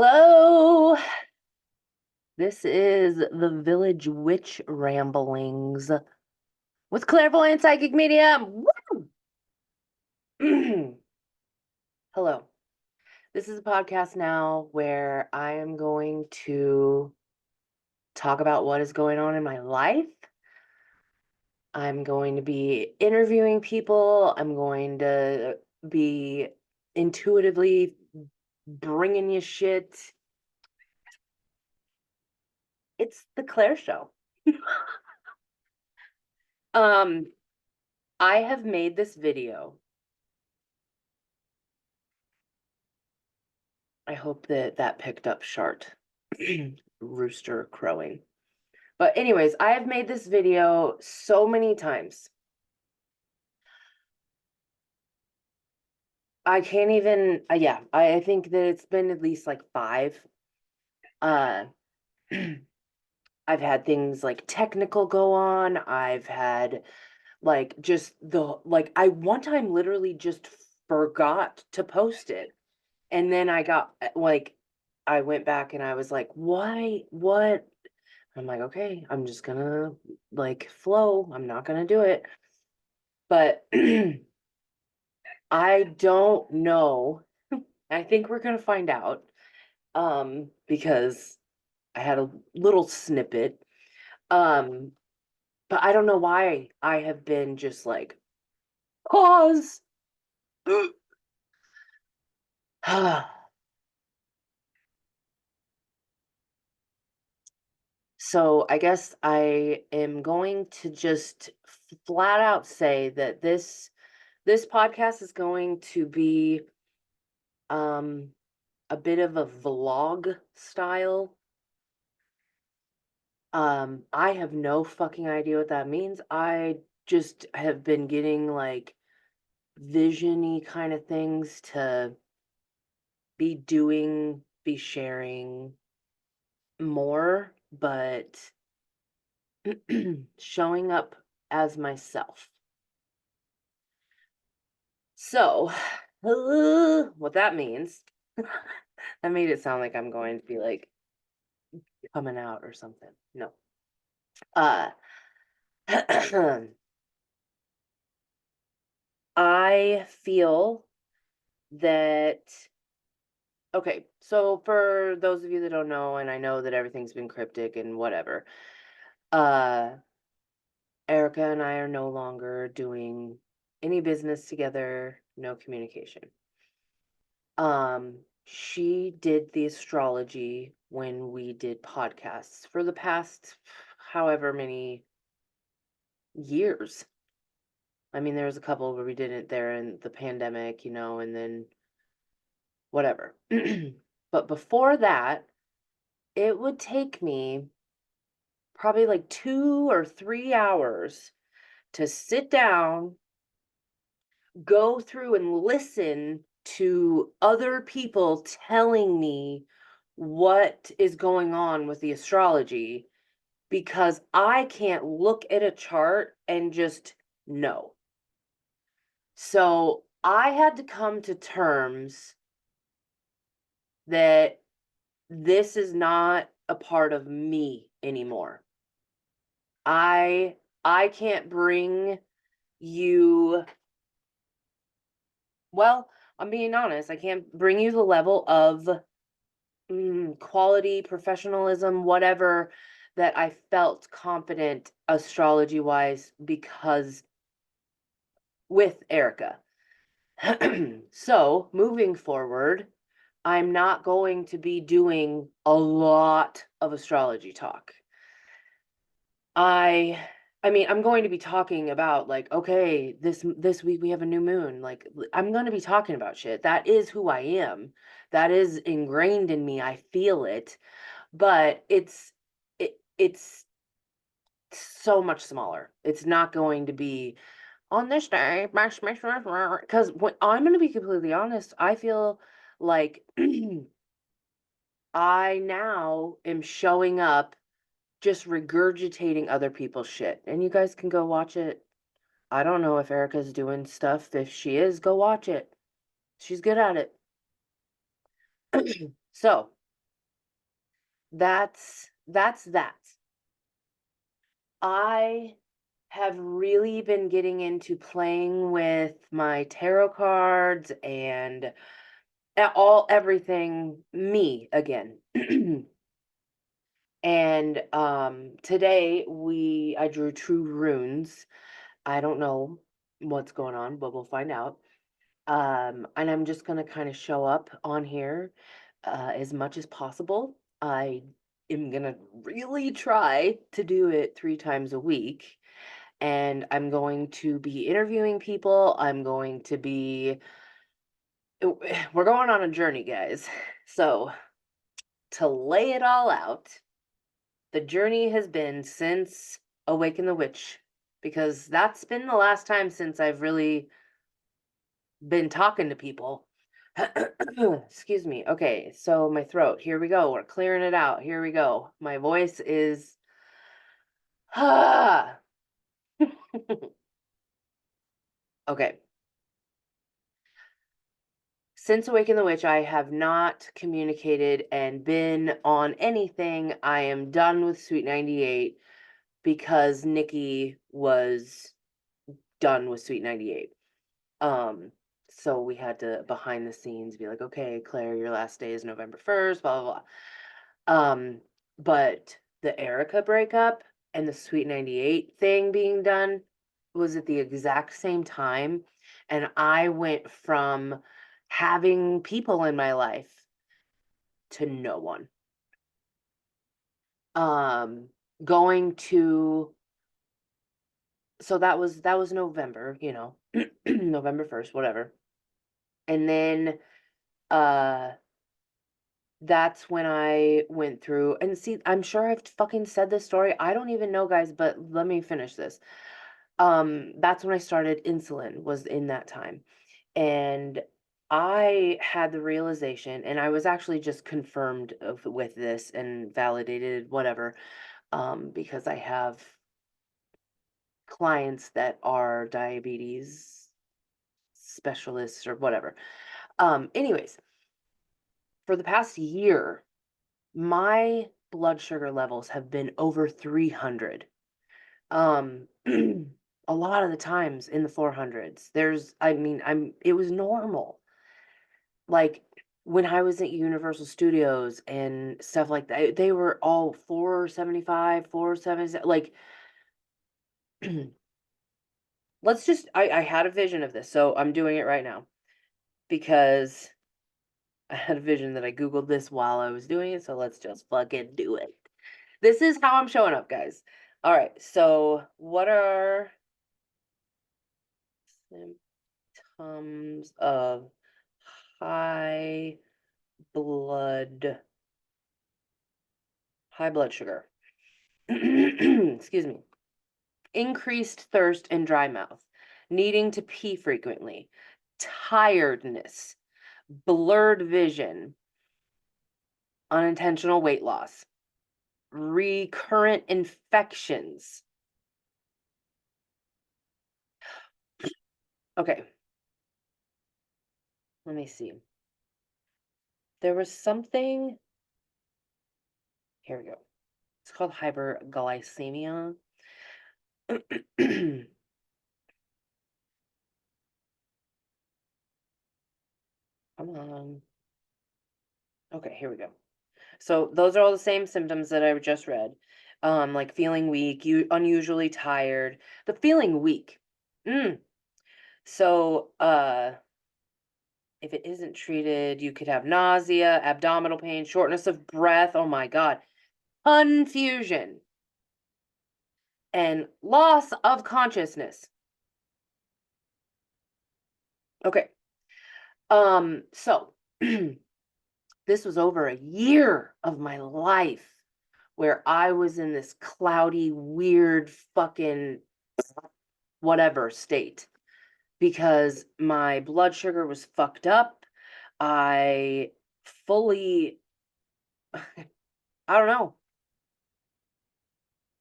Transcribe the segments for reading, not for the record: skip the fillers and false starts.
Hello, this is the Village Witch Ramblings with Clairvoyant Psychic Medium. Woo! Hello. This is a podcast now where I am going to talk about what is going on in my life. I'm going to be interviewing people. I'm going to be intuitively bringing you shit. It's the Claire Show. Um, I have made this video. I hope that that picked up Shart. Rooster crowing. But anyways, I have made this video so many times. I can't even, yeah, I think that it's been at least like 5. Uh, I've had things like technical go on. I've had like just I one time literally just forgot to post it. And then I got I went back and I was like, why, what? I'm like, okay, I'm just gonna like flow. I'm not gonna do it. But I don't know. I think we're gonna find out. Because I had a little snippet. Um, but I don't know why I have been just like pause. So I guess I am going to just flat out say that this podcast is going to be um a bit of a vlog style. I have no fucking idea what that means. I just have been getting like visiony kind of things to be doing, be sharing more, but showing up as myself. So, what that means, that made it sound like I'm going to be like coming out or something. No. Uh, I feel that, okay, so for those of you that don't know, and I know that everything's been cryptic and whatever, uh, Erica and I are no longer doing any business together, no communication. She did the astrology when we did podcasts for the past however many years. I mean, there was a couple where we did it there in the pandemic, and then whatever. But before that, it would take me probably like 2 or 3 hours to sit down, go through and listen to other people telling me what is going on with the astrology because I can't look at a chart and just know. So I had to come to terms that this is not a part of me anymore. I I can't bring you, well, I'm being honest, I can't bring you the level of quality, professionalism, whatever that I felt confident astrology wise because with Erica. So moving forward, I'm not going to be doing a lot of astrology talk. I I mean, I'm going to be talking about like, okay, this week we have a new moon. Like I'm going to be talking about shit. That is who I am. That is ingrained in me. I feel it. But it's so much smaller. It's not going to be on this day, because when I'm going to be completely honest, I feel like I now am showing up just regurgitating other people's shit. And you guys can go watch it. I don't know if Erica's doing stuff. If she is, go watch it. She's good at it. So, that's that. I have really been getting into playing with my tarot cards and everything me again. And today I drew two runes. I don't know what's going on, but we'll find out. And I'm just gonna kind of show up on here as much as possible. I am gonna really try to do it 3 times a week, and I'm going to be interviewing people. I'm going to be we're going on a journey, guys. So, to lay it all out, the journey has been since Awaken the Witch, because that's been the last time since I've really been talking to people. Excuse me. Okay, so my throat. Here we go. We're clearing it out. Here we go. My voice is ah. Okay. Since Awaken the Witch, I have not communicated and been on anything. I am done with Sweet 98 because Nikki was done with Sweet 98. Um, so we had to behind the scenes be like, okay, Claire, your last day is November 1st, blah, blah, blah. But the Erica breakup and the Sweet 98 thing being done was at the exact same time. And I went from having people in my life to no one. Um, going to so that was November, November 1st, whatever. And then uh that's when I went through and see, I'm sure I've fucking said this story. I don't even know, guys, but let me finish this. That's when I started insulin, was in that time. And I had the realization, and I was actually just confirmed with this and validated, whatever, because I have clients that are diabetes specialists or whatever. Anyways, for the past year, my blood sugar levels have been over 300. A lot of the times in the 400s. It was normal. Like when I was at Universal Studios and stuff like that, they were all 475, 470. Like, I had a vision of this, so I'm doing it right now because I had a vision that I Googled this while I was doing it, so let's just fucking do it. This is how I'm showing up, guys. All right, so what are symptoms of high blood high blood sugar? Excuse me. Increased thirst and dry mouth, needing to pee frequently, tiredness, blurred vision, unintentional weight loss, recurrent infections. Okay, let me see. There was something. Here we go. It's called hyperglycemia. Come on. Okay, here we go. So those are all the same symptoms that I just read. Like feeling weak, unusually tired. The feeling weak. Mm. So, if it isn't treated, you could have nausea, abdominal pain, shortness of breath. Oh my God. Confusion and loss of consciousness. Okay. So this was over a year of my life where I was in this cloudy, weird, fucking whatever state because my blood sugar was fucked up. I fully, I don't know.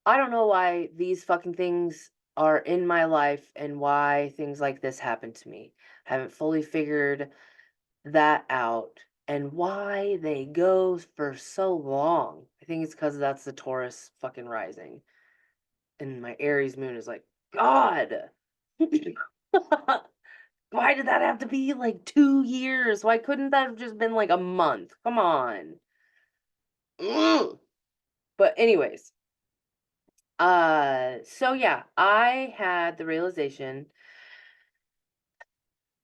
I don't know why these fucking things are in my life and why things like this happen to me. I haven't fully figured that out. and why they go for so long. I think it's because that's the Taurus fucking rising. And my Aries moon is like, God, why did that have to be like 2 years? Why couldn't that have just been like a month? Come on. Ugh. But anyways, so yeah, I had the realization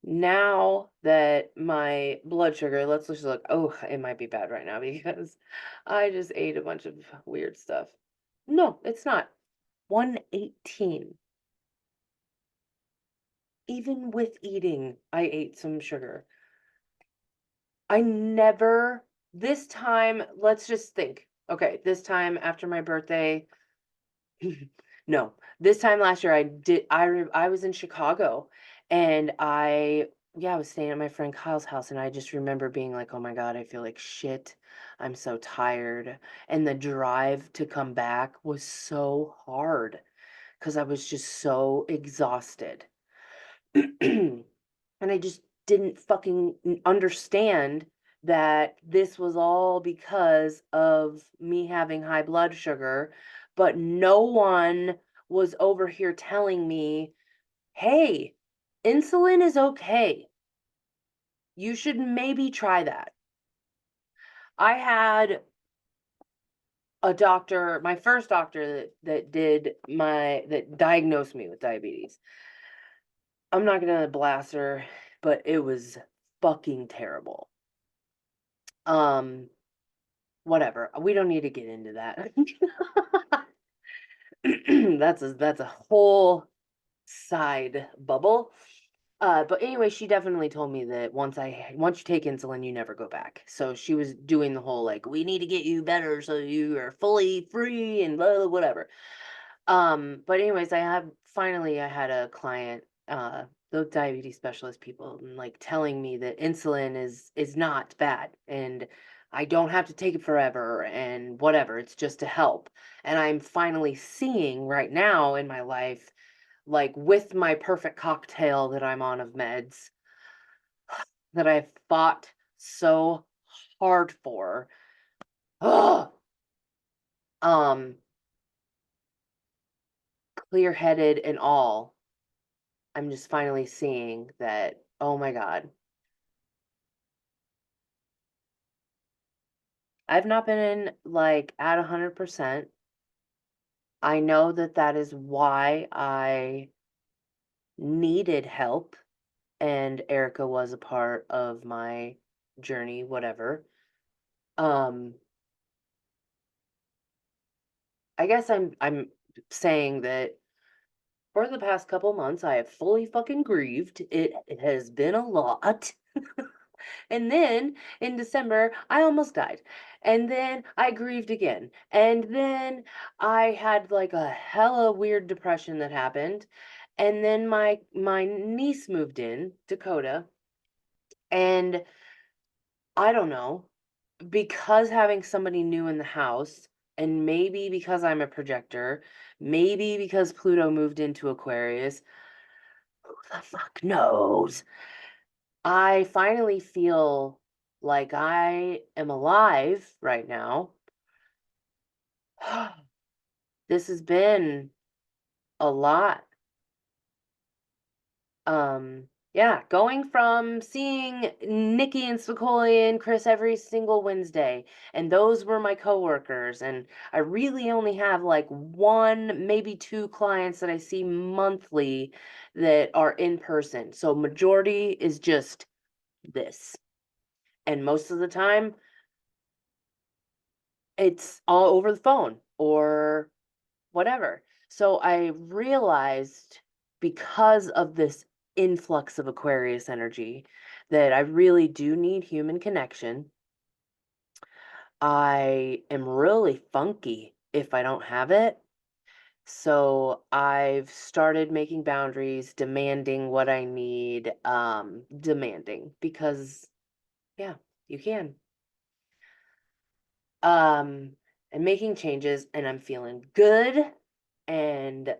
now that my blood sugar, let's just look. Oh, it might be bad right now because I just ate a bunch of weird stuff. No, it's not. 118. Even with eating, I ate some sugar. I never, this time, let's just think. Okay, this time after my birthday, no, this time last year I was in Chicago and I was staying at my friend Kyle's house and I just remember being like, "Oh my God, I feel like shit. I'm so tired." And the drive to come back was so hard because I was just so exhausted. And I just didn't fucking understand that this was all because of me having high blood sugar, but no one was over here telling me, "Hey, insulin is okay. You should maybe try that." I had a doctor, my first doctor that diagnosed me with diabetes. I'm not gonna blast her, but it was fucking terrible. Um, Whatever. We don't need to get into that. That's a whole side bubble. But anyway, she definitely told me that once you take insulin, you never go back. So she was doing the whole like, we need to get you better so you are fully free and blah, blah, whatever. But anyways, I had a client, the diabetes specialist people, like telling me that insulin is not bad and I don't have to take it forever and whatever. It's just to help. And I'm finally seeing right now in my life, like with my perfect cocktail that I'm on of meds, that I've fought so hard for. Ugh, um, clear-headed and all. I'm just finally seeing that, oh my God, I've not been in like at 100%. I know that that is why I needed help, and Erica was a part of my journey, whatever. Um, I guess I'm saying that for the past couple months, I have fully fucking grieved. It has been a lot. And then in December, I almost died. And then I grieved again. And then I had like a hella weird depression that happened. And then my niece moved in, Dakota, and I don't know, because having somebody new in the house, and maybe because I'm a projector, maybe because Pluto moved into Aquarius, who the fuck knows? I finally feel like I am alive right now. This has been a lot. Yeah, going from seeing Nikki and Spicoli and Chris every single Wednesday, and those were my coworkers, and I really only have like one, maybe two clients that I see monthly that are in person. So majority is just this. And most of the time, it's all over the phone or whatever. So I realized because of this influx of Aquarius energy that I really do need human connection. I am really funky if I don't have it. So I've started making boundaries, demanding what I need, demanding because yeah, you can. Um, and making changes and I'm feeling good and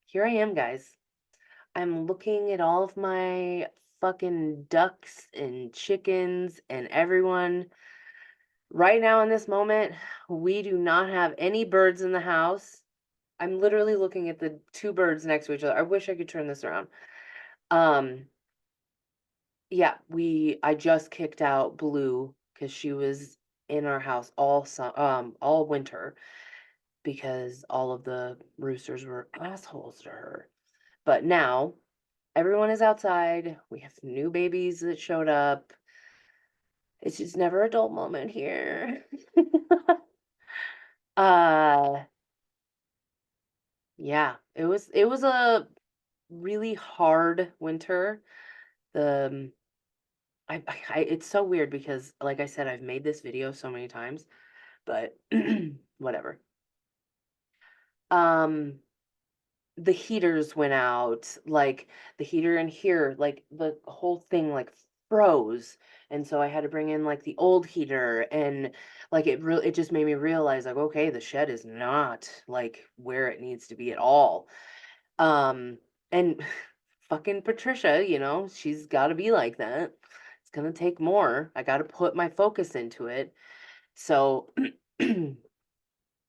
here I am, guys. I'm looking at all of my fucking ducks and chickens and everyone. Right now in this moment, we do not have any birds in the house. I'm literally looking at the two birds next to each other. I wish I could turn this around. Um, yeah, I just kicked out Blue because she was in our house all winter because all of the roosters were assholes to her. But now everyone is outside. We have new babies that showed up. It's just never a dull moment here. uh yeah, it was a really hard winter. The it's so weird because like I said, I've made this video so many times, but whatever. Um the heaters went out, like the heater in here, like the whole thing like froze. And so I had to bring in like the old heater and like it just made me realize like okay, the shed is not like where it needs to be at all. Um and fucking Patricia, she's got to be like that. It's going to take more. I got to put my focus into it. So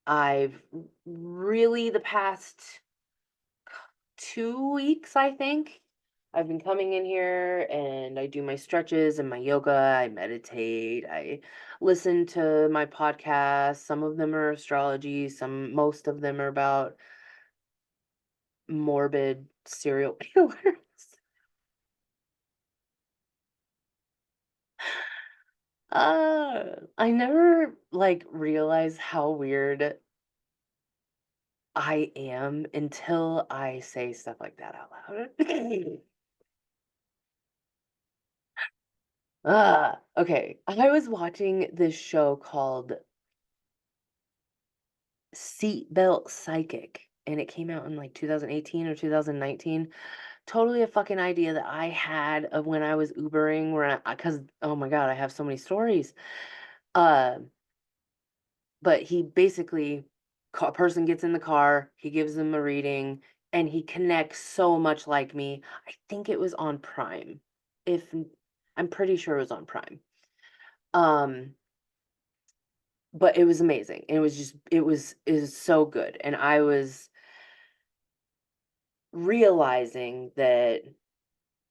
I've really the past 2 weeks, I think. I've been coming in here and I do my stretches and my yoga. I meditate. I listen to my podcasts. Some of them are astrology. Most of them are about morbid serial killers. I never like realize how weird I am until I say stuff like that out loud. Okay. I was watching this show called Seatbelt Psychic, and it came out in like 2018 or 2019. Totally a fucking idea that I had of when I was Ubering, where because oh my God, I have so many stories. Uh, but he basically, a person gets in the car, he gives them a reading, and he connects so much like me. I think it was on Prime. If I'm pretty sure it was on Prime. Um, but it was amazing. It was so good. And I was realizing that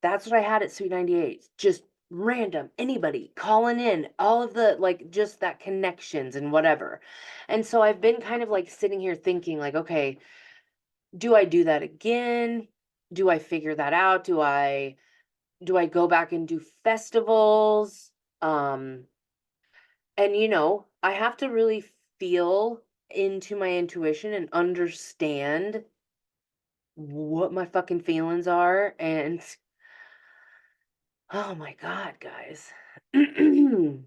that's what I had at Sweet 98. Just random, anybody calling in, all of the like just that connections and whatever. And so I've been kind of like sitting here thinking like, okay, do I do that again? Do I figure that out? Do I go back and do festivals? Um and I have to really feel into my intuition and understand what my fucking feelings are and oh my God, guys. I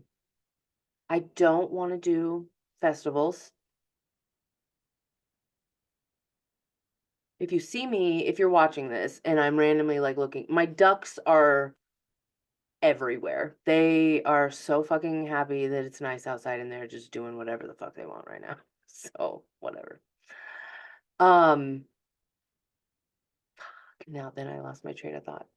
don't want to do festivals. If you see me, if you're watching this and I'm randomly like looking, my ducks are everywhere. They are so fucking happy that it's nice outside and they're just doing whatever the fuck they want right now. So, whatever. Um, now then I lost my train of thought.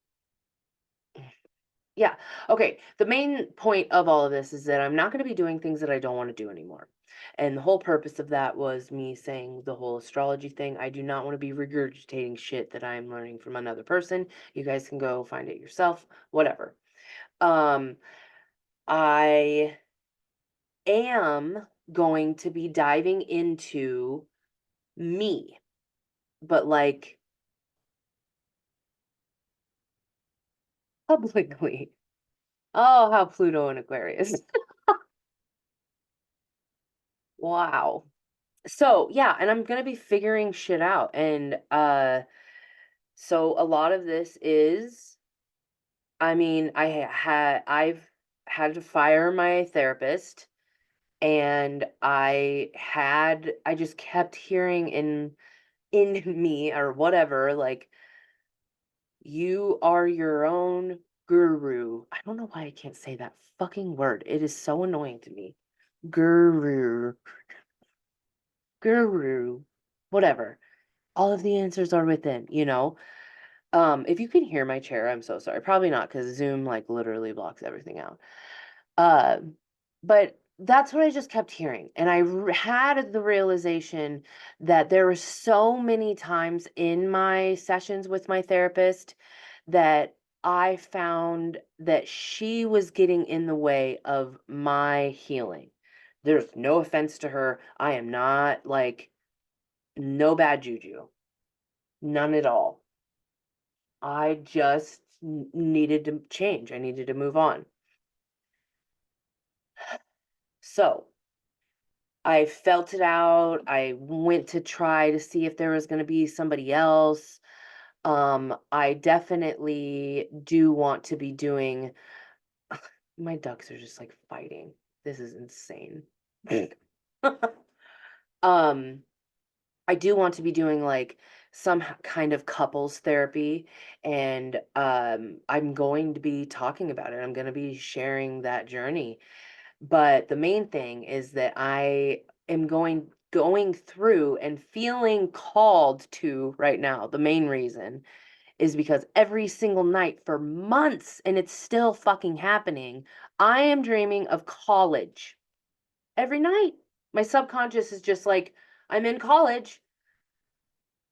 Yeah. Okay. The main point of all of this is that I'm not going to be doing things that I don't want to do anymore. And the whole purpose of that was me saying the whole astrology thing. I do not want to be regurgitating shit that I'm learning from another person. You guys can go find it yourself, whatever. Um, I am going to be diving into me, but like publicly. Oh, how Pluto and Aquarius. Wow. So, yeah, and I'm gonna be figuring shit out. And so a lot of this is, I mean, I've had to fire my therapist and I just kept hearing in me or whatever, like, you are your own guru. I don't know why I can't say that fucking word. It is so annoying to me. Guru, guru, whatever. All of the answers are within. If you can hear my chair, I'm so sorry. Probably not, because Zoom like literally blocks everything out. Uh, but that's what I just kept hearing. And had the realization that there were so many times in my sessions with my therapist that I found that she was getting in the way of my healing. There's no offense to her. I am not like, no bad juju, none at all. I just needed to change. I needed to move on. So I felt it out. I went to try to see if there was going to be somebody else. I definitely do want to be doing. My ducks are just like fighting. This is insane. um, I do want to be doing like some kind of couples therapy, and I'm going to be talking about it. I'm going to be sharing that journey. But the main thing is that I am going through and feeling called to right now. The main reason is because every single night for months, and it's still fucking happening, I am dreaming of college. Every night. My subconscious is just like, I'm in college.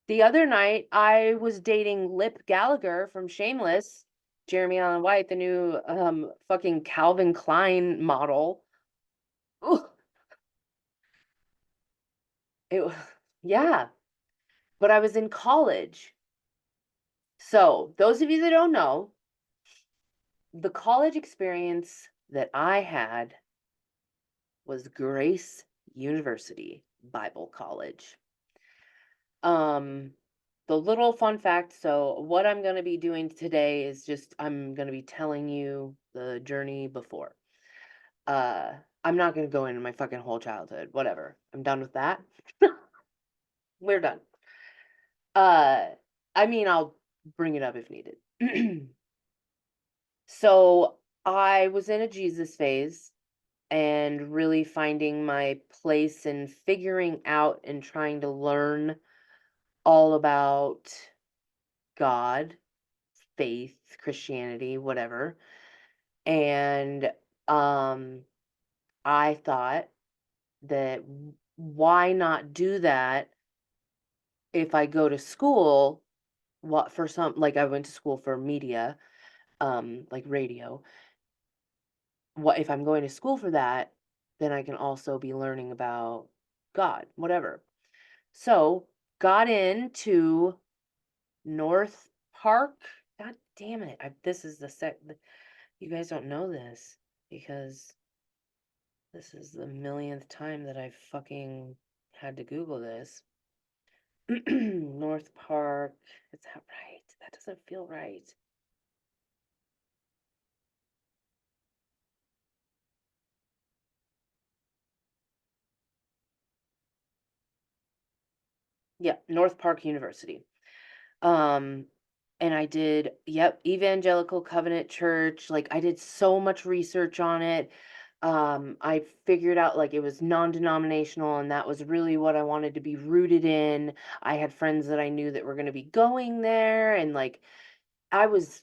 The other night, I was dating Lip Gallagher from Shameless, Jeremy Allen White, the new fucking Calvin Klein model. Ooh, it, yeah, but I was in college. So, those of you that don't know, the college experience that I had was Grace University Bible College. Um, the little fun fact, so what I'm going to be doing today is just I'm going to be telling you the journey before. Uh, I'm not going to go into my fucking whole childhood. Whatever. I'm done with that. We're done. Uh, I mean, I'll bring it up if needed. So, I was in a Jesus phase and really finding my place and figuring out and trying to learn all about God, faith, Christianity, whatever. And um I thought that why not do that if I go to school, what for some, like I went to school for media, like radio. What if I'm going to school for that, then I can also be learning about God, whatever. So, got into North Park. God damn it. This is you guys don't know this because this is the millionth time that I've fucking had to Google this. North Park. Is that right? That doesn't feel right. Yeah, North Park University. Um, and I did, yep, Evangelical Covenant Church. Like I did so much research on it. I figured out like it was non-denominational and that was really what I wanted to be rooted in. I had friends that I knew that were going to be going there and like I was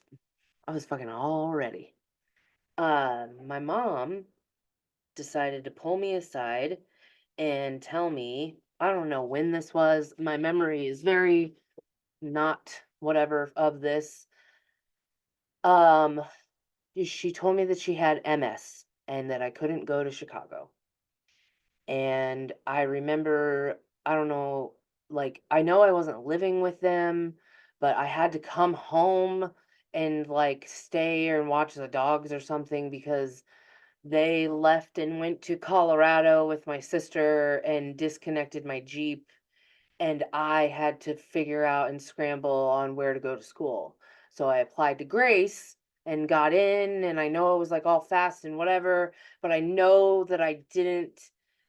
I was fucking all ready. My mom decided to pull me aside and tell me, I don't know when this was. My memory is very not whatever of this. Um, she told me that she had MS and that I couldn't go to Chicago. And I remember, I don't know, like I know I wasn't living with them, but I had to come home and like stay and watch the dogs or something because they left and went to Colorado with my sister and disconnected my Jeep, and I had to figure out and scramble on where to go to school. So I applied to Grace and got in, and I know it was like all fast and whatever, but I know that I didn't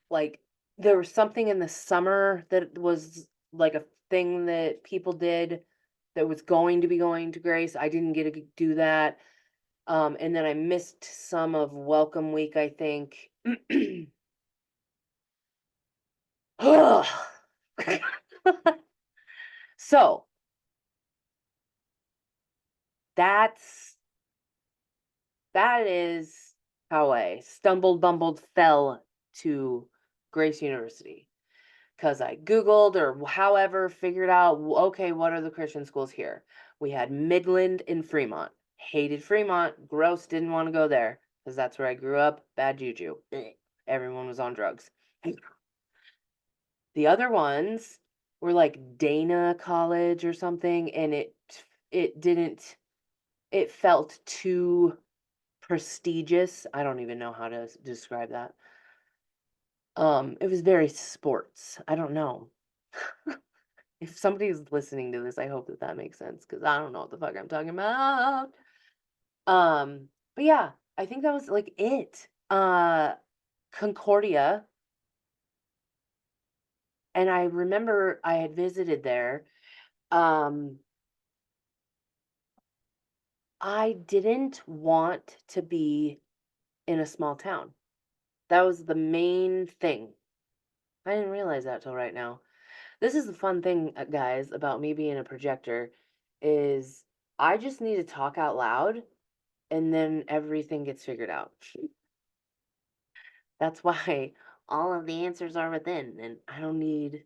like there was something in the summer that was like a thing that people did that was going to be going to Grace. I didn't get to do that. And then I missed some of Welcome Week, I think. Ugh. So that is how I stumbled, bumbled, fell to Grace University. Because I Googled or however figured out, okay, what are the Christian schools here? We had Midland and Fremont. Hated Fremont. Gross. Didn't want to go there because that's where I grew up. Bad juju. Everyone was on drugs. The other ones were like Dana College or something, and it didn't. It felt too prestigious. I don't even know how to describe that. It was very sports. I don't know. If somebody's listening to this, I hope that that makes sense because I don't know what the fuck I'm talking about. But yeah, I think that was like it. Concordia, and I remember I had visited there. Um, I didn't want to be in a small town. That was the main thing. I didn't realize that till right now. This is the fun thing, guys, about me being a projector is I just need to talk out loud and then everything gets figured out. That's why all of the answers are within, and I don't need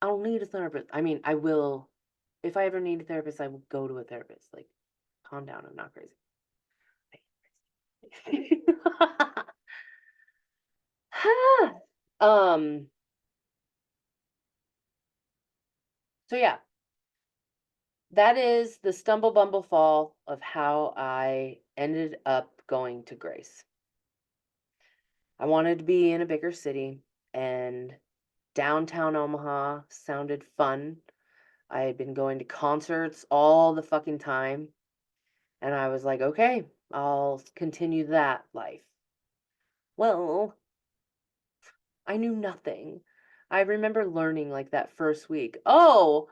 a therapist. I mean, I will if I ever need a therapist, I will go to a therapist. Like, calm down, I'm not crazy. um, so yeah, that is the stumble bumble fall of how I ended up going to Grace. I wanted to be in a bigger city, and downtown Omaha sounded fun. I had been going to concerts all the fucking time, and I was like, okay, I'll continue that life. Well, I knew nothing. I remember learning like that first week. Oh,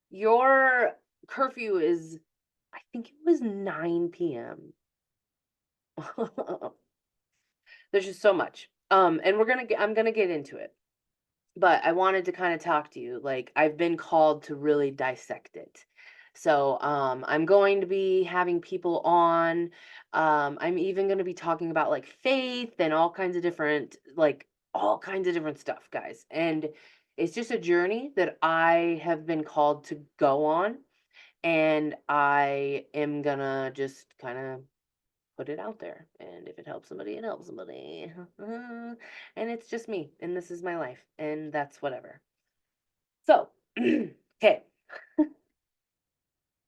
your curfew is, I think it was 9 p.m. There's just so much. And I'm gonna get into it. But I wanted to kind of talk to you. Like, I've been called to really dissect it. So, I'm going to be having people on. I'm even going to be talking about like faith and all kinds of different stuff, guys. And it's just a journey that I have been called to go on. And I am gonna just kind of put it out there. And if it helps somebody, it helps somebody. And it's just me. And this is my life. And that's whatever. So, okay.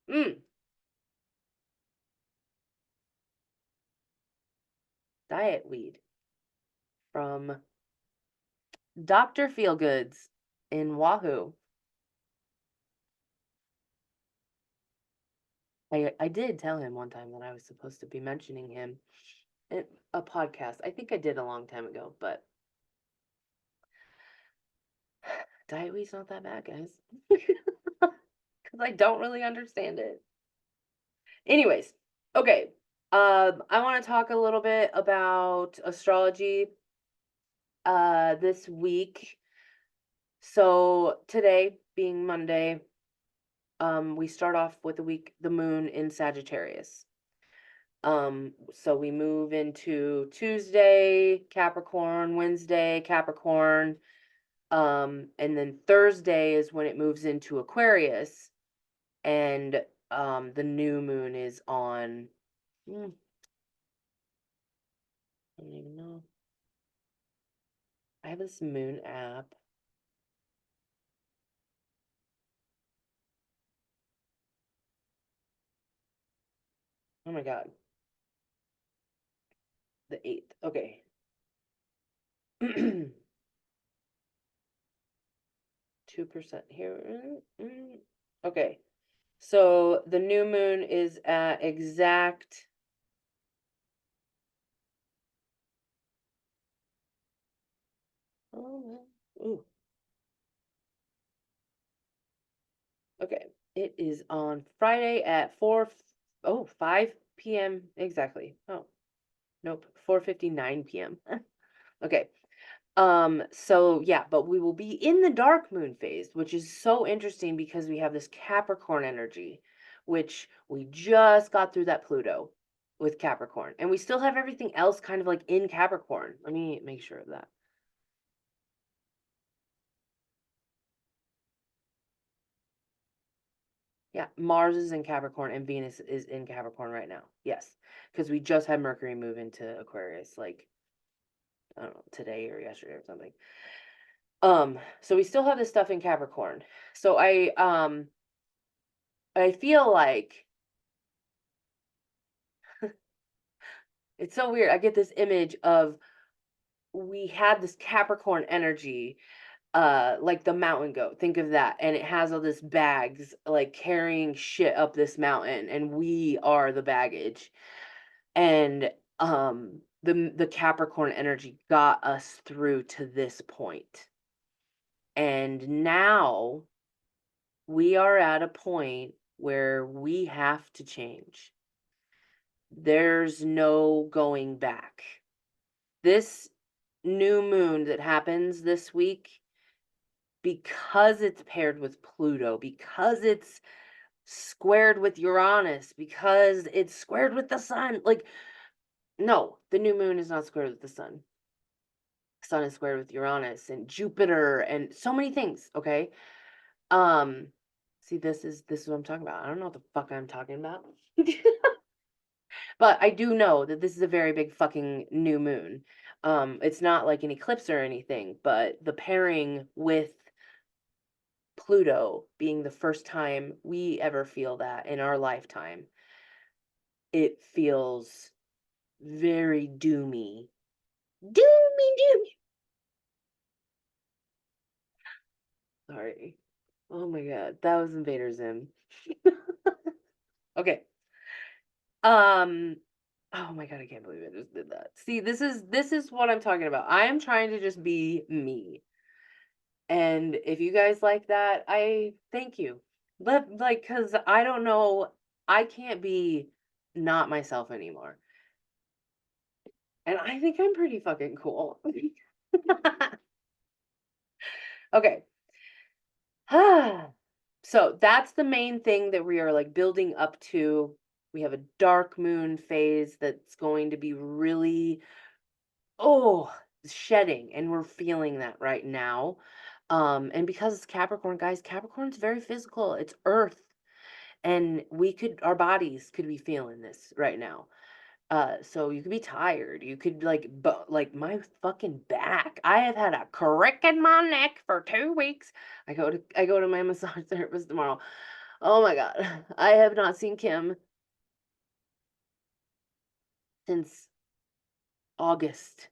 Mm, diet weed from Dr. Feelgoods in Wahoo. I did tell him one time that I was supposed to be mentioning him in a podcast. I think I did a long time ago, but diet weed's not that bad, guys. Because I don't really understand it. Anyways, okay. I want to talk a little bit about astrology this week. So today being Monday, we start off with the moon in Sagittarius. So we move into Tuesday, Capricorn, Wednesday, Capricorn, and then Thursday is when it moves into Aquarius, and the new moon is on. I don't even know. I have this moon app. Oh my God. The 8th. Okay. 2% here. Okay. So the new moon is at exact. Oh, ooh. Okay. It is on Friday at 5 p.m. exactly. Oh, nope. 4:59 p.m. Okay. So yeah, but we will be in the dark moon phase, which is so interesting because we have this Capricorn energy, which we just got through that Pluto with Capricorn. And we still have everything else kind of like in Capricorn. Let me make sure of that. Yeah, Mars is in Capricorn and Venus is in Capricorn right now. Yes, because we just had Mercury move into Aquarius, like, I don't know, today or yesterday or something. So we still have this stuff in Capricorn. So I feel like it's so weird. I get this image of we had this Capricorn energy, like the mountain goat. Think of that. And it has all this bags like carrying shit up this mountain, and we are the baggage. And the Capricorn energy got us through to this point. And now we are at a point where we have to change. There's no going back. This new moon that happens this week, because it's paired with Pluto, because it's squared with Uranus, because it's squared with the sun, like, no, the new moon is not squared with the sun. Sun is squared with Uranus and Jupiter and so many things, okay? Um, see, this is what I'm talking about. I don't know what the fuck I'm talking about. But I do know that this is a very big fucking new moon. It's not like an eclipse or anything, but the pairing with Pluto being the first time we ever feel that in our lifetime, it feels very doomy. Doomy. Sorry. Oh my god, that was Invader Zim. Okay. Um, oh my god, I can't believe I just did that. See, this is what I'm talking about. I am trying to just be me. And if you guys like that, I thank you. Like, cuz I don't know, I can't be not myself anymore. And I think I'm pretty fucking cool. Okay. So that's the main thing that we are like building up to. We have a dark moon phase that's going to be really, oh, shedding, and we're feeling that right now. And because it's Capricorn, guys, Capricorn's very physical. It's earth. And our bodies could be feeling this right now. So you could be tired. You could like my fucking back. I have had a crick in my neck for 2 weeks. I go to my massage therapist tomorrow. Oh my god, I have not seen Kim since August.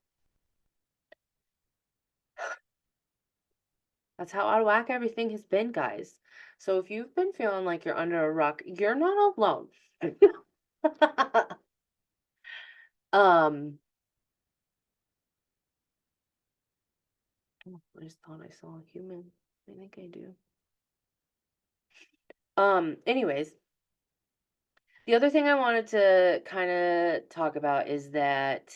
That's how out of whack everything has been, guys. So if you've been feeling like you're under a rock, you're not alone. um, I just thought I saw a human. I think I do. Anyways, the other thing I wanted to kind of talk about is that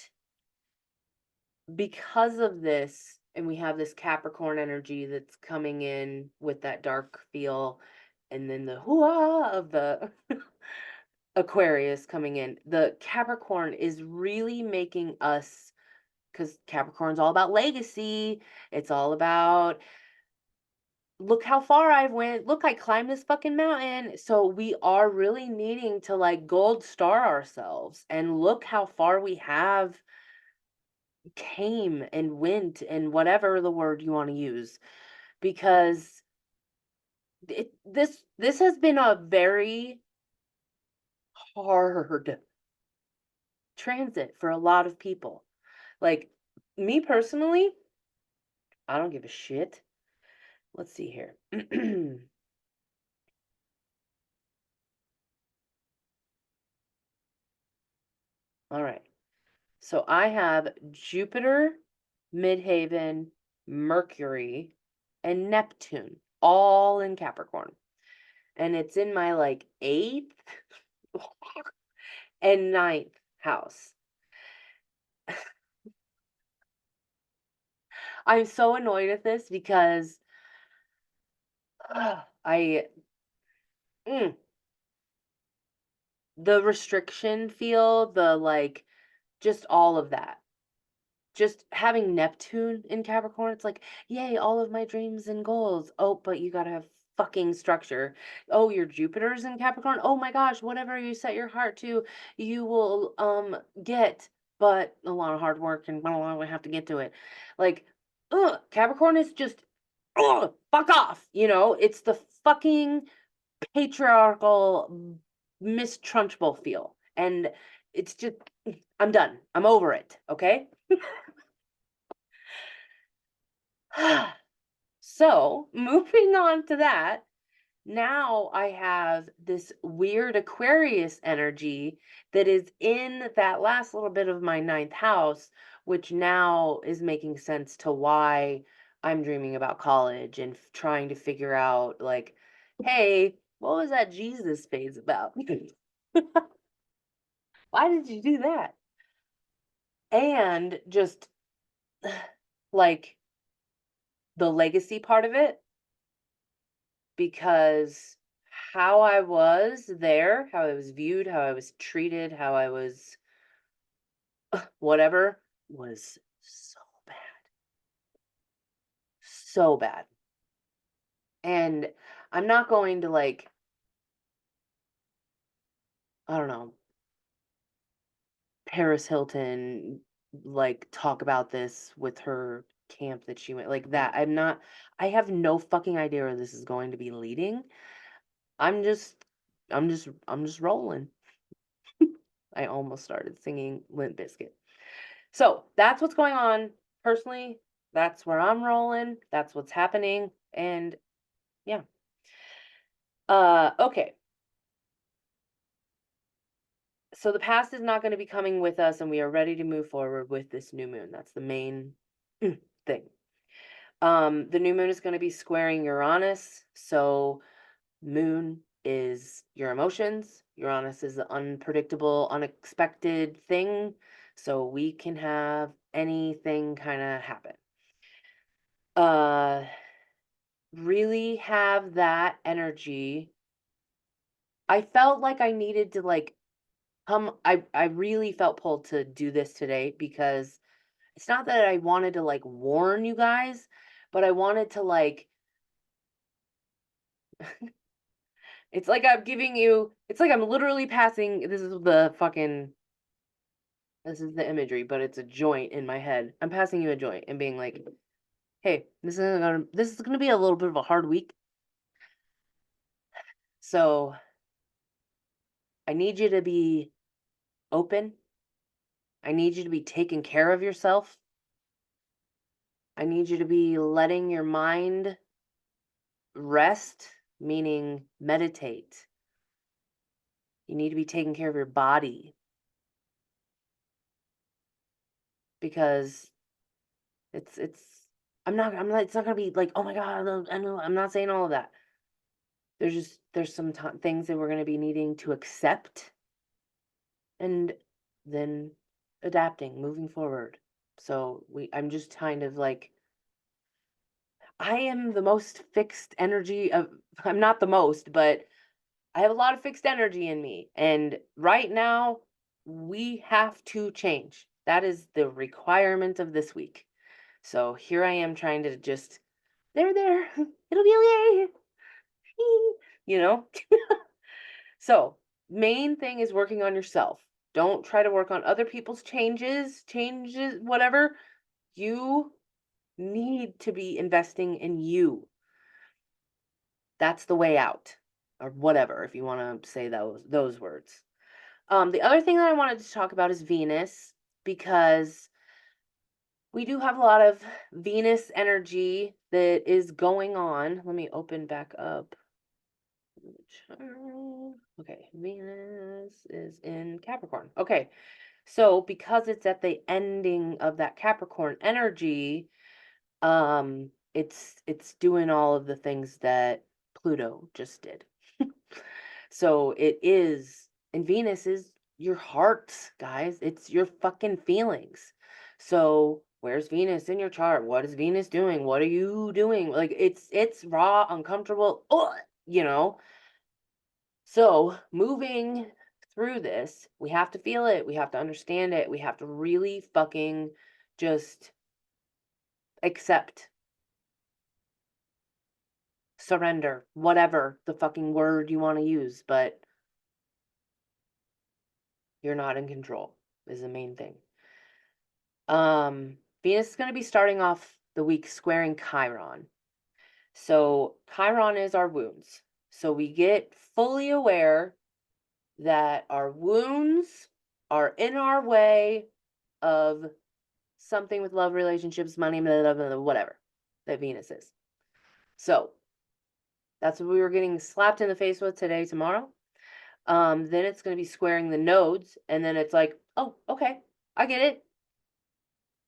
because of this, and we have this Capricorn energy that's coming in with that dark feel, and then the hoo-ah of the Aquarius coming in, the Capricorn is really making us, because Capricorn's all about legacy, it's all about look how far I went. Look, I climbed this fucking mountain. So we are really needing to like gold star ourselves and look how far we have came and went and whatever the word you want to use, because this has been a very hard transit for a lot of people. Like me personally, I don't give a shit. Let's see here. All right. So I have Jupiter, Midhaven, Mercury, and Neptune all in Capricorn. And it's in my like eighth and ninth house. I'm so annoyed at this because I mm, the restriction feel, the like, just all of that. Just having Neptune in Capricorn, it's like, yay, all of my dreams and goals. Oh, but you gotta have fucking structure. Oh, your Jupiter's in Capricorn. Oh my gosh, whatever you set your heart to, you will get, but a lot of hard work and blah, blah, blah, we have to get to it. Like, Capricorn is just fuck off. It's the fucking patriarchal Miss Trunchbull feel. And it's just I'm done. I'm over it. Okay. So, moving on to that, now I have this weird Aquarius energy that is in that last little bit of my ninth house, which now is making sense to why I'm dreaming about college and trying to figure out, like, hey, what was that Jesus phase about? Why did you do that? And just like the legacy part of it, because how I was there, how I was viewed, how I was treated, how I was whatever was so bad. So bad. And I'm not going to like, I don't know, Paris Hilton like talk about this with her camp that she went like that. I have no fucking idea where this is going to be leading. I'm just I'm just rolling. I almost started singing Limp Bizkit. So that's what's going on personally. That's where I'm rolling. That's what's happening. And yeah. Okay. So the past is not going to be coming with us, and we are ready to move forward with this new moon. That's the main thing. The new moon is going to be squaring Uranus. So moon is your emotions. Uranus is the unpredictable, unexpected thing. So we can have anything kind of happen. Uh really have that energy. I felt like I needed to like I really felt pulled to do this today because it's not that I wanted to like warn you guys, but I wanted to like it's like I'm giving you it's like I'm literally passing this is the imagery, but it's a joint in my head. I'm passing you a joint and being like, "Hey, this is gonna be a little bit of a hard week. So I need you to be open. I need you to be taking care of yourself. I need you to be letting your mind rest, meaning meditate. You need to be taking care of your body because it's I'm not it's not gonna be like, oh my God, I know I'm not saying all of that. There's some things that we're gonna be needing to accept and then adapting, moving forward. So I'm just kind of like I am the most fixed energy of I'm not the most, but I have a lot of fixed energy in me. And right now, we have to change. That is the requirement of this week. So here I am trying to just, there, it'll be okay. You know? So, main thing is working on yourself. Don't try to work on other people's changes, whatever. You need to be investing in you. That's the way out, or whatever, if you want to say those words. The other thing that I wanted to talk about is Venus, because we do have a lot of Venus energy that is going on. Let me open back up. Okay, Venus is in Capricorn. Okay, so because it's at the ending of that Capricorn energy, it's doing all of the things that Pluto just did. So it is, and Venus is your heart, guys. It's your fucking feelings. So where's Venus in your chart? What is Venus doing? What are you doing? Like it's raw, uncomfortable, you know. So moving through this. We have to feel it. We have to understand it. We have to really fucking just accept, surrender, whatever the fucking word you want to use, but you're not in control is the main thing. Venus is going to be starting off the week squaring Chiron. So Chiron is our wounds. So we get fully aware that our wounds are in our way of something with love, relationships, money, blah, blah, blah, whatever that Venus is. So that's what we were getting slapped in the face with today, tomorrow. Then it's going to be squaring the nodes, and then it's like, oh, okay, I get it.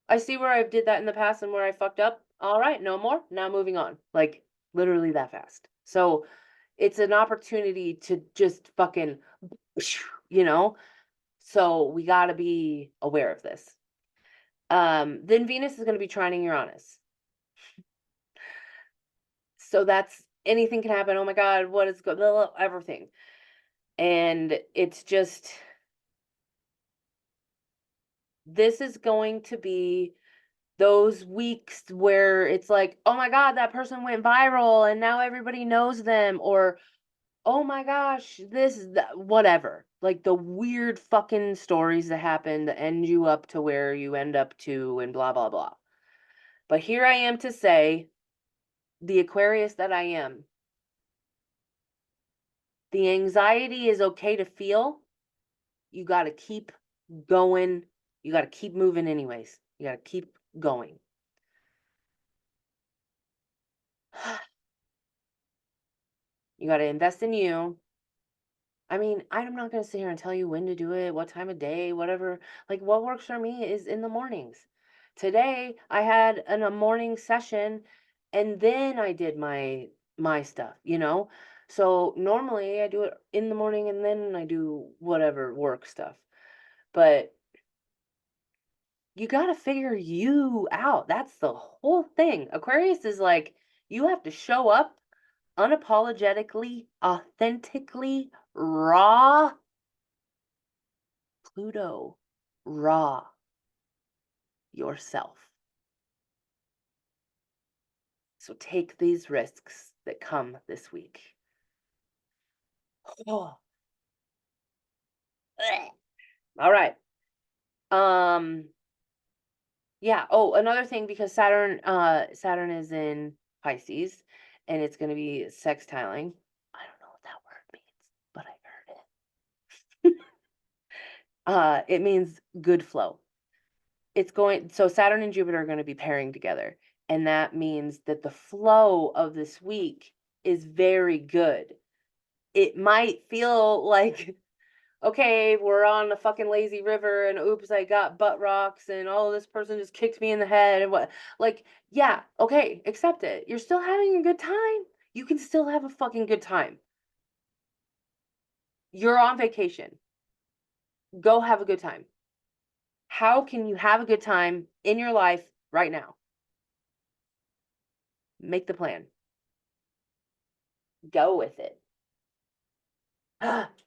I see where I did that in the past and where I fucked up. All right, no more. Now moving on. Like literally that fast. So it's an opportunity to just fucking, you know. So we got to be aware of this. Then Venus is going to be trining Uranus. So that's anything can happen. Oh my God, what is good? Everything. And it's just, this is going to be those weeks where it's like, oh my God, that person went viral and now everybody knows them. Or, oh my gosh, this is whatever. Like the weird fucking stories that happen that end you up to where you end up to and blah, blah, blah. But here I am to say, the Aquarius that I am, the anxiety is okay to feel. You got to keep going. You got to keep moving anyways. You got to keep going. You got to invest in you. I mean, I'm not going to sit here and tell you when to do it, what time of day, whatever. Like, what works for me is in the mornings. Today, I had a morning session and then I did my stuff, you know? So normally I do it in the morning and then I do whatever work stuff. But you got to figure you out. That's the whole thing. Aquarius is like, you have to show up unapologetically, authentically, raw. Pluto, raw yourself. So take these risks that come this week. Oh. All right. Yeah. Oh, another thing, because Saturn is in Pisces and it's going to be sextiling. I don't know what that word means, but I heard it. It means good flow. So Saturn and Jupiter are going to be pairing together, and that means that the flow of this week is very good. It might feel like, okay, we're on a fucking lazy river and oops, I got butt rocks and oh, this person just kicked me in the head and what, like, yeah, okay, accept it. You're still having a good time. You can still have a fucking good time. You're on vacation. Go have a good time. How can you have a good time in your life right now? Make the plan. Go with it.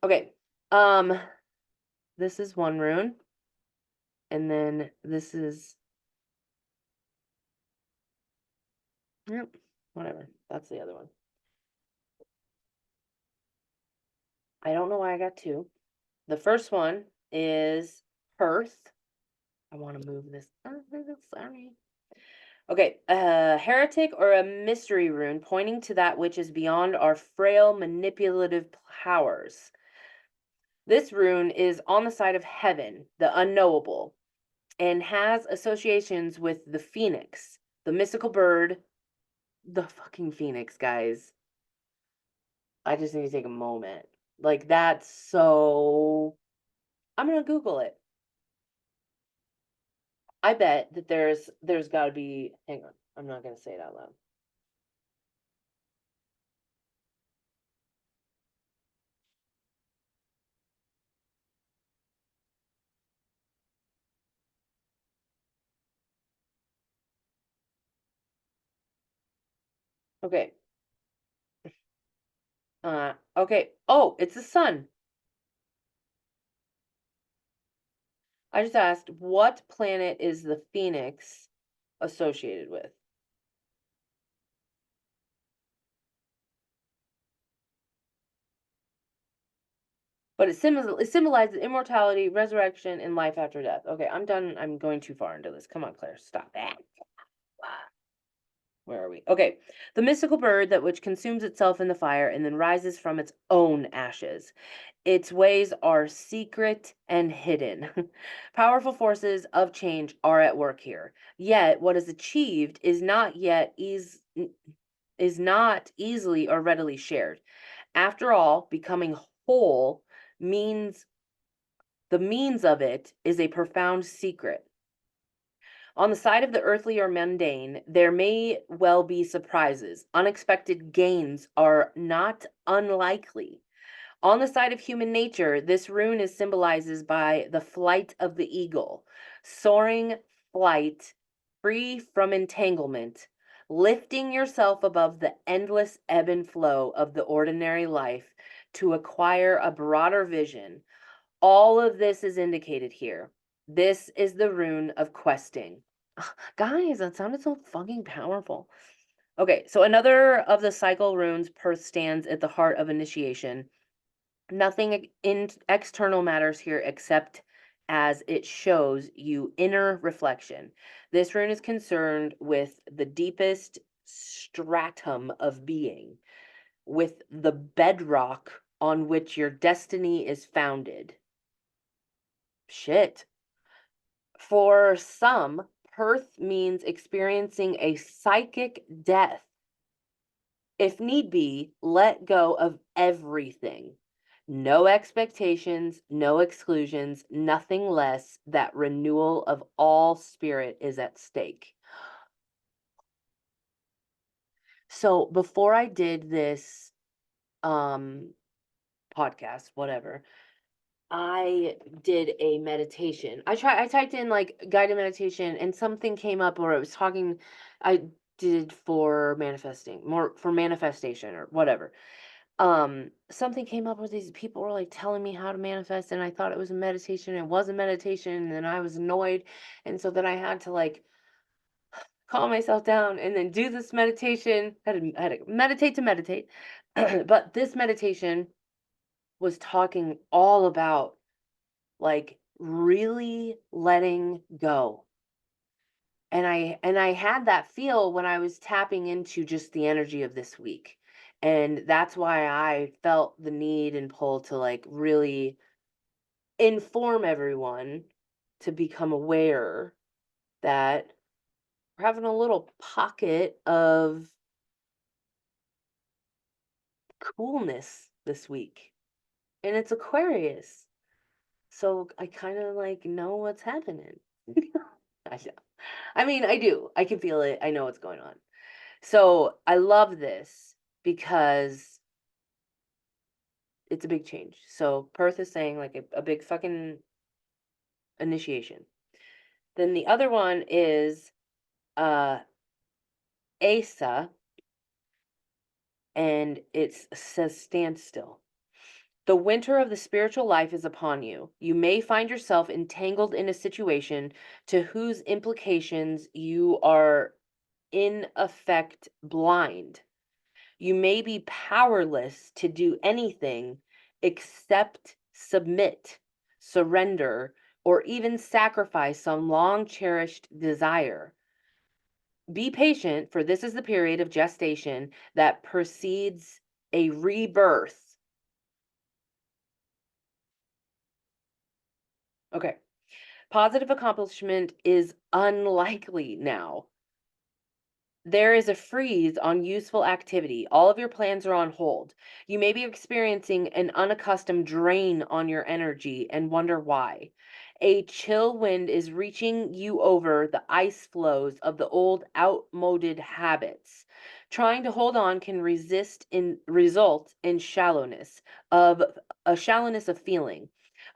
Okay. This is one rune. And then this is, yep, whatever. That's the other one. I don't know why I got two. The first one is Perth. I want to move this. Sorry. Okay, a heretic or a mystery rune pointing to that which is beyond our frail manipulative powers. This rune is on the side of heaven, the unknowable, and has associations with the phoenix, the mystical bird, the fucking phoenix, guys. I just need to take a moment. Like, that's so. I'm gonna Google it. I bet that there's got to be. Hang on, I'm not gonna say it out loud. Okay. Okay. Oh, it's the sun. I just asked, what planet is the phoenix associated with? But it symbolizes immortality, resurrection, and life after death. Okay, I'm done. I'm going too far into this. Come on, Claire, stop that. Where are we? Okay. The mystical bird that which consumes itself in the fire and then rises from its own ashes. Its ways are secret and hidden. Powerful forces of change are at work here. Yet what is achieved is not easily or readily shared. After all, becoming whole means the means of it is a profound secret. On the side of the earthly or mundane, there may well be surprises. Unexpected gains are not unlikely. On the side of human nature, this rune is symbolized by the flight of the eagle, soaring flight, free from entanglement, lifting yourself above the endless ebb and flow of the ordinary life to acquire a broader vision. All of this is indicated here. This is the rune of questing. Guys, that sounded so fucking powerful. Okay, so another of the cycle runes stands at the heart of initiation. Nothing in external matters here except as it shows you inner reflection. This rune is concerned with the deepest stratum of being, with the bedrock on which your destiny is founded. Shit. For some, Perth means experiencing a psychic death. If need be, let go of everything. No expectations, no exclusions, nothing less. That renewal of all spirit is at stake. So before I did this podcast, whatever, I did a meditation. I typed in like guided meditation and something came up where it was talking I did for manifesting, more for manifestation or whatever. Something came up where these people were like telling me how to manifest and I thought it was a meditation. It wasn't meditation and then I was annoyed and so then I had to like calm myself down and then do this meditation. I had to meditate to meditate. But this meditation was talking all about like really letting go. And I had that feel when I was tapping into just the energy of this week. And that's why I felt the need and pull to like really inform everyone to become aware that we're having a little pocket of coolness this week. And it's Aquarius. So I kind of like know what's happening. I know. I mean, I do. I can feel it. I know what's going on. So I love this because it's a big change. So Perth is saying like a big fucking initiation. Then the other one is uh Asa, and it says standstill. The winter of the spiritual life is upon you. You may find yourself entangled in a situation to whose implications you are in effect blind. You may be powerless to do anything except submit, surrender, or even sacrifice some long cherished desire. Be patient, for this is the period of gestation that precedes a rebirth. Okay. Positive accomplishment is unlikely now. There is a freeze on useful activity. All of your plans are on hold. You may be experiencing an unaccustomed drain on your energy and wonder why. A chill wind is reaching you over the ice floes of the old outmoded habits. Trying to hold on can result in shallowness of feeling,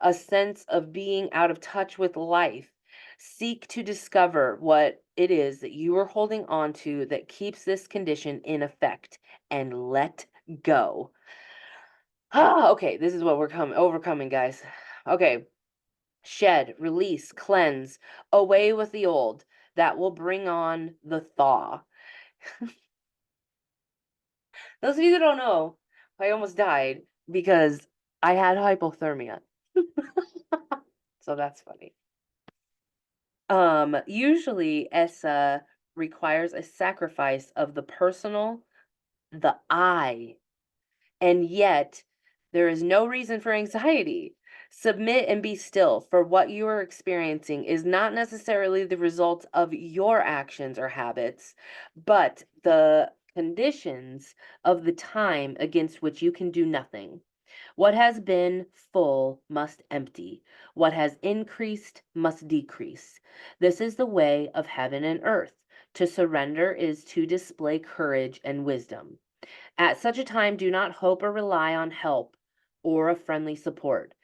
a sense of being out of touch with life. Seek to discover what it is that you are holding on to that keeps this condition in effect and let go. Okay, this is what we're overcoming, guys. Okay. Shed, release, cleanse, away with the old. That will bring on the thaw. Those of you that don't know, I almost died because I had hypothermia. So that's funny. Usually ESSA requires a sacrifice of the personal, the I, and yet there is no reason for anxiety. Submit and be still, for what you are experiencing is not necessarily the result of your actions or habits, but the conditions of the time against which you can do nothing. What has been full must empty. What has increased must decrease. This is the way of heaven and earth. To surrender is to display courage and wisdom. At such a time, do not hope or rely on help or a friendly support.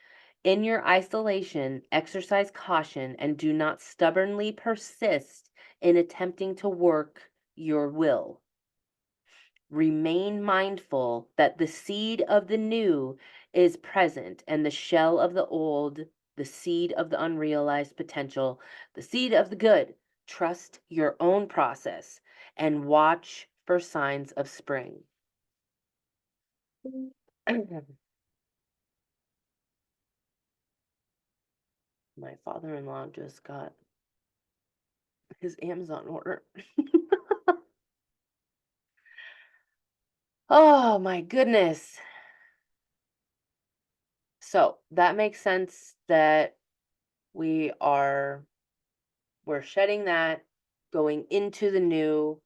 In your isolation, exercise caution and do not stubbornly persist in attempting to work your will. Remain mindful that the seed of the new is present and the shell of the old, the seed of the unrealized potential, the seed of the good. Trust your own process and watch for signs of spring. My father-in-law just got his Amazon order. Oh my goodness. So that makes sense that we're shedding that, going into the new.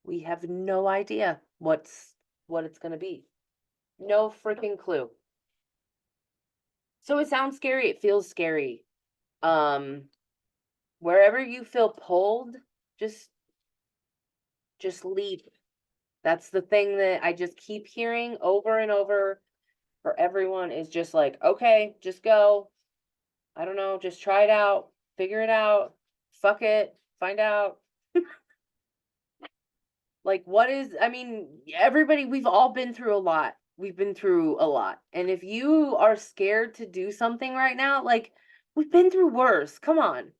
We have no idea what it's going to be. No freaking clue. So it sounds scary. It feels scary. Um, wherever you feel pulled, just just leap. That's the thing that I just keep hearing over and over for everyone is just like, okay, just go. I don't know, just try it out, figure it out, fuck it, find out. Like, what is, I mean, everybody, we've all been through a lot. We've been through a lot. And if you are scared to do something right now, like, we've been through worse. Come on.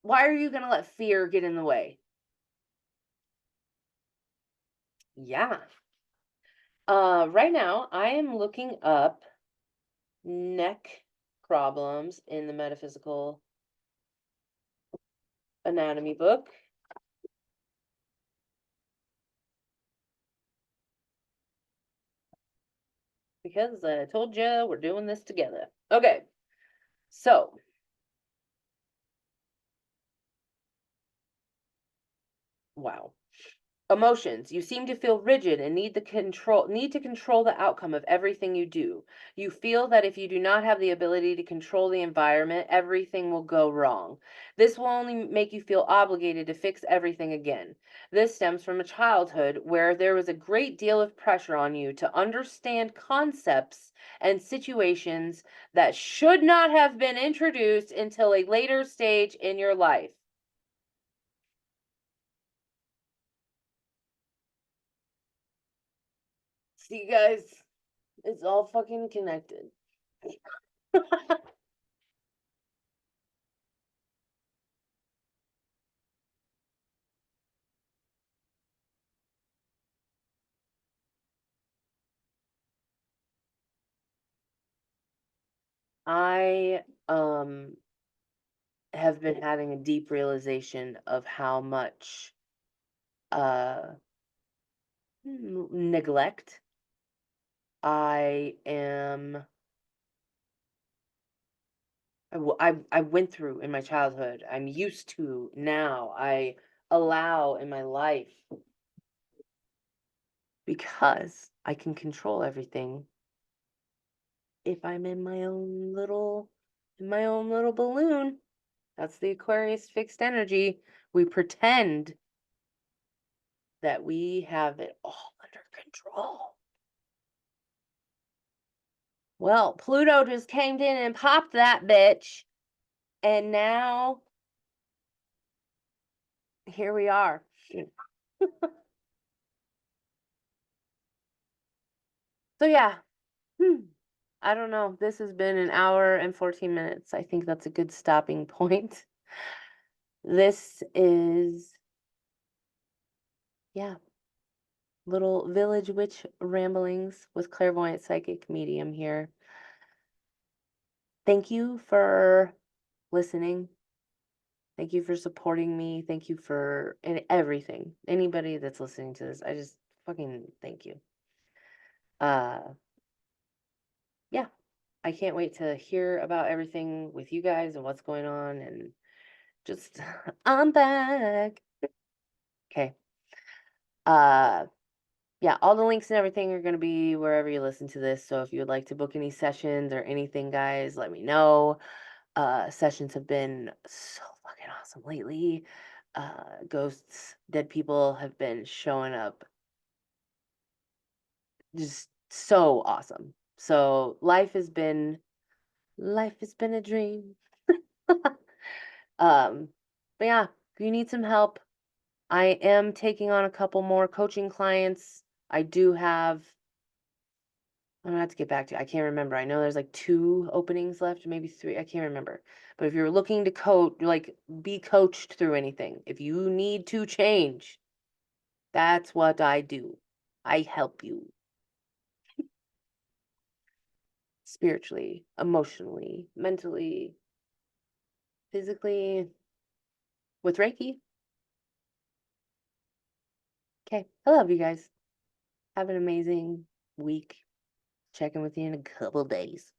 Why are you going to let fear get in the way? Yeah. Right now, I am looking up neck problems in the metaphysical anatomy book. Because I told you we're doing this together. Okay, so wow. Emotions. You seem to feel rigid and need to control the outcome of everything you do. You feel that if you do not have the ability to control the environment, everything will go wrong. This will only make you feel obligated to fix everything again. This stems from a childhood where there was a great deal of pressure on you to understand concepts and situations that should not have been introduced until a later stage in your life. See, guys, it's all fucking connected. I have been having a deep realization of how much uh neglect I am I went through in my childhood. I'm used to now. I allow in my life because I can control everything if I'm in my own little balloon. That's the Aquarius fixed energy. We pretend that we have it all under control. Well, Pluto just came in and popped that bitch. And now here we are. So yeah. Hmm. I don't know. This has been an hour and 14 minutes. I think that's a good stopping point. This is, yeah, little village witch ramblings with clairvoyant psychic medium here. Thank you for listening. Thank you for supporting me. Thank you for everything. Anybody that's listening to this, I just fucking thank you. Uh, yeah, I can't wait to hear about everything with you guys and what's going on and just I'm back. Okay. Uh yeah, all the links and everything are going to be wherever you listen to this. So if you would like to book any sessions or anything, guys, let me know. Sessions have been so fucking awesome lately. Ghosts, dead people have been showing up just so awesome. So life has been a dream. But yeah, if you need some help, I am taking on a couple more coaching clients. I do have I'm gonna have to get back to you. I can't remember. I know there's like 2 openings left, maybe 3. I can't remember. But if you're looking to coach, like be coached through anything, if you need to change, that's what I do. I help you spiritually, emotionally, mentally, physically, with Reiki. Okay. I love you guys. Have an amazing week. Check in with you in a couple days.